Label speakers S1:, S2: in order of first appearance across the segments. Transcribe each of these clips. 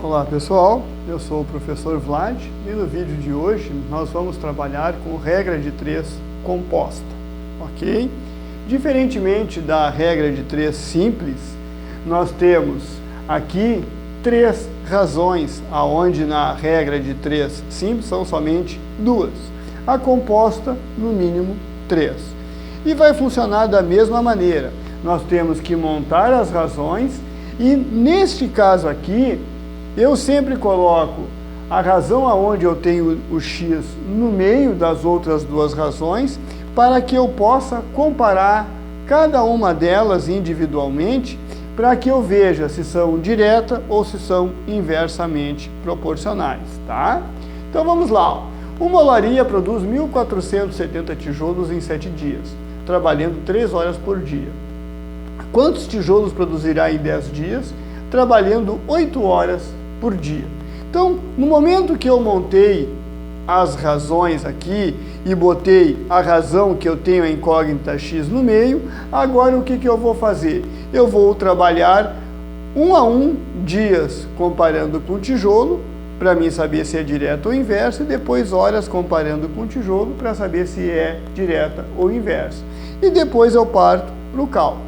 S1: Olá pessoal, eu sou o professor Vlad e no vídeo de hoje nós vamos trabalhar com regra de 3 composta, ok? Diferentemente da regra de 3 simples, nós temos aqui 3 razões, aonde na regra de 3 simples são somente 2. A composta, no mínimo 3. E vai funcionar da mesma maneira. Nós temos que montar as razões e neste caso aqui, eu sempre coloco a razão aonde eu tenho o x no meio das outras duas razões para que eu possa comparar cada uma delas individualmente para que eu veja se são direta ou se são inversamente proporcionais, tá? Então vamos lá. Uma olaria produz 1.470 tijolos em 7 dias, trabalhando 3 horas por dia. Quantos tijolos produzirá em 10 dias, trabalhando 8 horas por dia? Então, no momento que eu montei as razões aqui e botei a razão que eu tenho a incógnita x no meio, agora o que eu vou fazer? Eu vou trabalhar 1 a 1 dias comparando com o tijolo, para mim saber se é direta ou inversa, e depois horas comparando com o tijolo para saber se é direta ou inversa. E depois eu parto para o cálculo.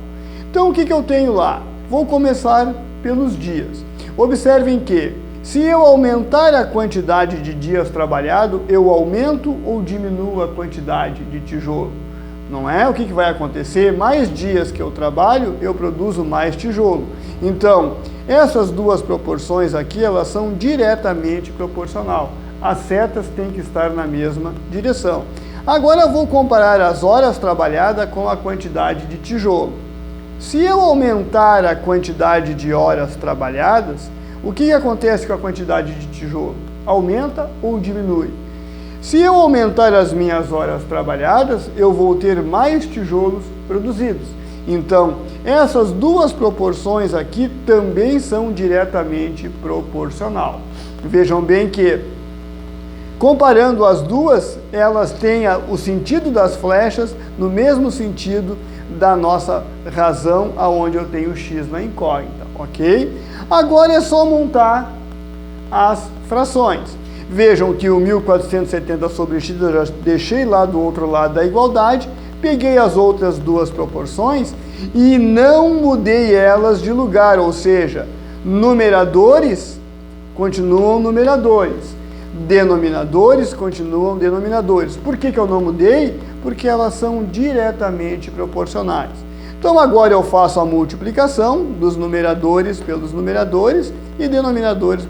S1: Então, o que eu tenho lá? Vou começar pelos dias. Observem que, se eu aumentar a quantidade de dias trabalhado, eu aumento ou diminuo a quantidade de tijolo? Não é? O que vai acontecer? Mais dias que eu trabalho, eu produzo mais tijolo. Então, essas duas proporções aqui, elas são diretamente proporcional. As setas têm que estar na mesma direção. Agora eu vou comparar as horas trabalhadas com a quantidade de tijolo. Se eu aumentar a quantidade de horas trabalhadas, o que acontece com a quantidade de tijolo? Aumenta ou diminui? Se eu aumentar as minhas horas trabalhadas, eu vou ter mais tijolos produzidos. Então, essas duas proporções aqui também são diretamente proporcional. Vejam bem que, comparando as duas, elas têm o sentido das flechas no mesmo sentido da nossa razão, aonde eu tenho x na incógnita, ok? Agora é só montar as frações. Vejam que o 1.470 sobre x eu já deixei lá do outro lado da igualdade, peguei as outras duas proporções e não mudei elas de lugar, ou seja, numeradores continuam numeradores, denominadores continuam denominadores. Por que eu não mudei? Porque elas são diretamente proporcionais. Então agora eu faço a multiplicação dos numeradores pelos numeradores e denominadores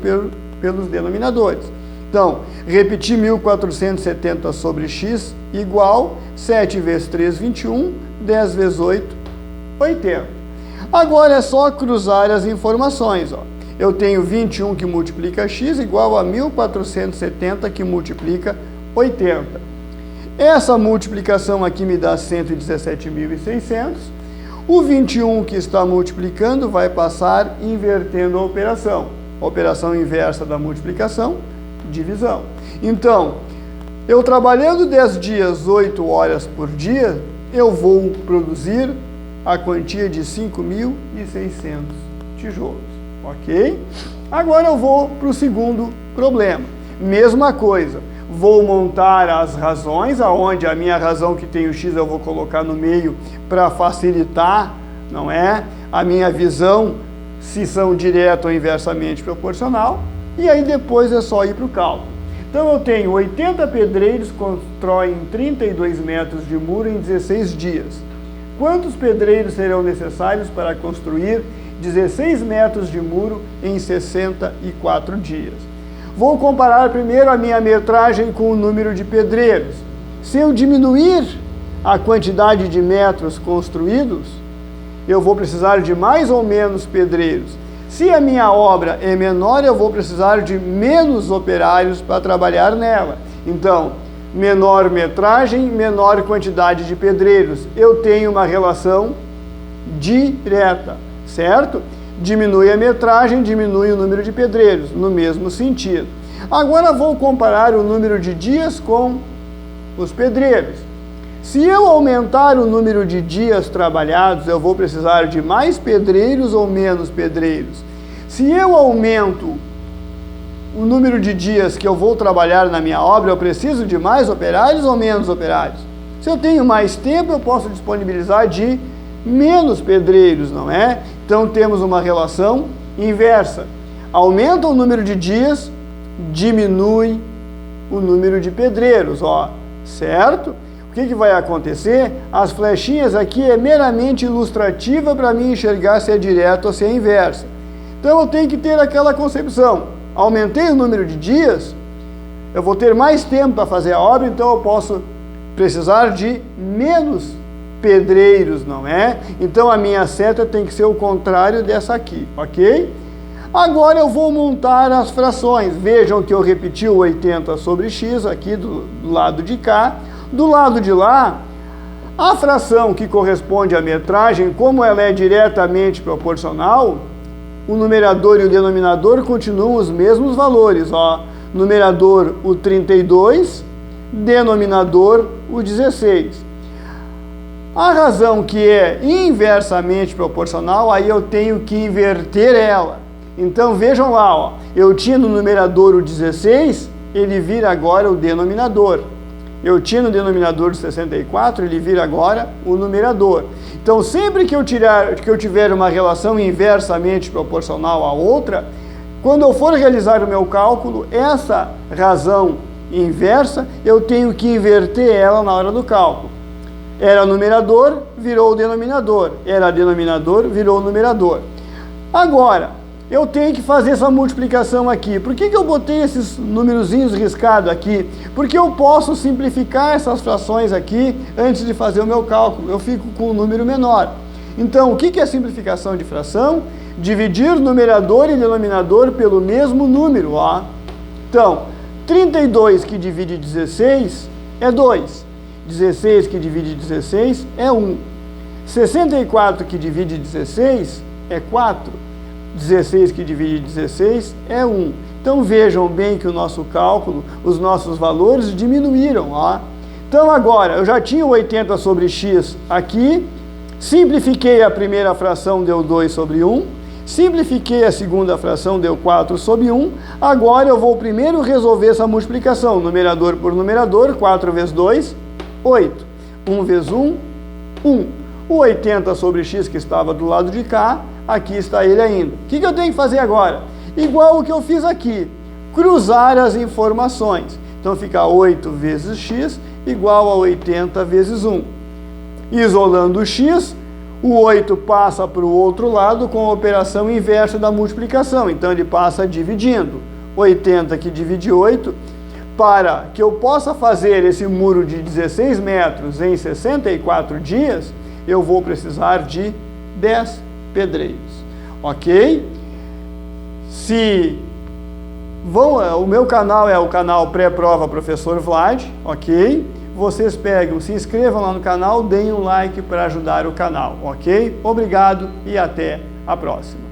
S1: pelos denominadores. Então, repetir 1.470 sobre x igual 7 vezes 3, 21, 10 vezes 8, 80. Agora é só cruzar as informações, ó. Eu tenho 21 que multiplica x igual a 1.470 que multiplica 80. Essa multiplicação aqui me dá 117.600. O 21 que está multiplicando vai passar invertendo a operação. Operação inversa da multiplicação, divisão. Então, eu trabalhando 10 dias, 8 horas por dia, eu vou produzir a quantia de 5.600 tijolos. Ok? Agora eu vou para o segundo problema. Mesma coisa. Vou montar as razões, aonde a minha razão que tem o x eu vou colocar no meio para facilitar, não é? A minha visão, se são direta ou inversamente proporcional, e aí depois é só ir para o cálculo. Então eu tenho 80 pedreiros que constroem 32 metros de muro em 16 dias. Quantos pedreiros serão necessários para construir 16 metros de muro em 64 dias? Vou comparar primeiro a minha metragem com o número de pedreiros. Se eu diminuir a quantidade de metros construídos, eu vou precisar de mais ou menos pedreiros. Se a minha obra é menor, eu vou precisar de menos operários para trabalhar nela. Então, menor metragem, menor quantidade de pedreiros. Eu tenho uma relação direta, certo? Diminui a metragem, diminui o número de pedreiros, no mesmo sentido. Agora vou comparar o número de dias com os pedreiros. Se eu aumentar o número de dias trabalhados, eu vou precisar de mais pedreiros ou menos pedreiros? Se eu aumento o número de dias que eu vou trabalhar na minha obra, eu preciso de mais operários ou menos operários? Se eu tenho mais tempo, eu posso disponibilizar de menos pedreiros, não é? Então temos uma relação inversa. Aumenta o número de dias, diminui o número de pedreiros, ó, certo? O que vai acontecer? As flechinhas aqui é meramente ilustrativa para mim enxergar se é direto ou se é inversa. Então eu tenho que ter aquela concepção. Aumentei o número de dias, eu vou ter mais tempo para fazer a obra, então eu posso precisar de menos pedreiros, não é? Então a minha seta tem que ser o contrário dessa aqui, ok? Agora eu vou montar as frações. Vejam que eu repeti o 80 sobre x aqui do lado de cá. Do lado de lá, a fração que corresponde à metragem, como ela é diretamente proporcional, o numerador e o denominador continuam os mesmos valores, ó. Numerador o 32, denominador o 16. A razão que é inversamente proporcional, aí eu tenho que inverter ela. Então vejam lá, ó, eu tinha no numerador o 16, ele vira agora o denominador. Eu tinha no denominador de 64, ele vira agora o numerador. Então, sempre que eu tiver uma relação inversamente proporcional à outra, quando eu for realizar o meu cálculo, essa razão inversa, eu tenho que inverter ela na hora do cálculo. Era numerador, virou o denominador. Era denominador, virou o numerador. Agora, eu tenho que fazer essa multiplicação aqui. Por que eu botei esses numerozinhos riscados aqui? Porque eu posso simplificar essas frações aqui antes de fazer o meu cálculo. Eu fico com um número menor. Então, o que é simplificação de fração? Dividir numerador e denominador pelo mesmo número, ó. Então, 32 que divide 16 é 2. 16 que divide 16 é 1. 64 que divide 16 é 4. 16 que divide 16 é 1. Então vejam bem que o nosso cálculo, os nossos valores diminuíram, ó. Então agora, eu já tinha o 80 sobre x aqui, simplifiquei a primeira fração, deu 2 sobre 1, simplifiquei a segunda fração, deu 4 sobre 1, agora eu vou primeiro resolver essa multiplicação, numerador por numerador, 4 vezes 2, 8, 1 vezes 1, 1. O 80 sobre x que estava do lado de cá, aqui está ele ainda. O que eu tenho que fazer agora? Igual o que eu fiz aqui, cruzar as informações. Então fica 8 vezes x igual a 80 vezes 1. Isolando o x, o 8 passa para o outro lado com a operação inversa da multiplicação. Então ele passa dividindo. 80 que divide 8. Para que eu possa fazer esse muro de 16 metros em 64 dias, eu vou precisar de 10 pedreiros, ok? O meu canal é o canal Pré-Prova Professor Vlad, ok? Vocês pegam, se inscrevam lá no canal, deem um like para ajudar o canal, ok? Obrigado e até a próxima.